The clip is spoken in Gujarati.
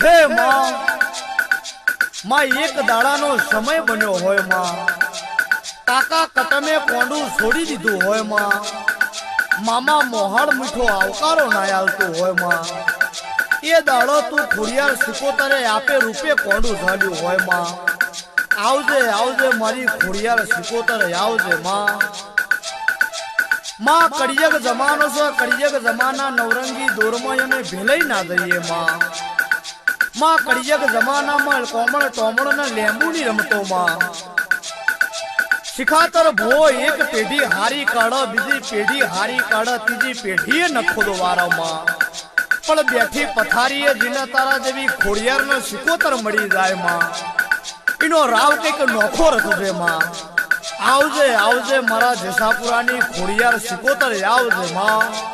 હે માં, માં એક દાડાનો સમય બન્યો હોય માં, કાકા કટમે કોંડું છોડી દીધું હોય માં, મામા મોહાળ મીઠો આવકારો ના આલતો હોય માં, એ દાડો તું ખોડિયાર સિકોતરે આપે રૂપે કોંડું ઝાલ્યું હોય માં, આવજે આવજે મારી ખોડિયાર સિકોતરે આવજે માં। માં કળિયગ જમાનો છે, કળિયગ જમાના નવરંગી દોરમાં અમે ભેલાઈ ના જઈએ માં, માં કળિયગ જમાનામાં કોમળ ટોમળ ને લેંબુ ની રમતો માં, શિખાતર ભો એક પેઢી હારી કાઢ, બીજી પેઢી હારી કાઢ, ત્રીજી પેઢીએ નખોદો વારામાં, પણ બેઠી પથારીએ જીના તારા જેવી ખોડિયાર નો સિકોતર મળી જાય માં, એનો રાવ કઈક નોખો રખજે માં, આવજે આવજે મારા જેસાપુરાની ખોડિયાર સિકોતર આવજે માં।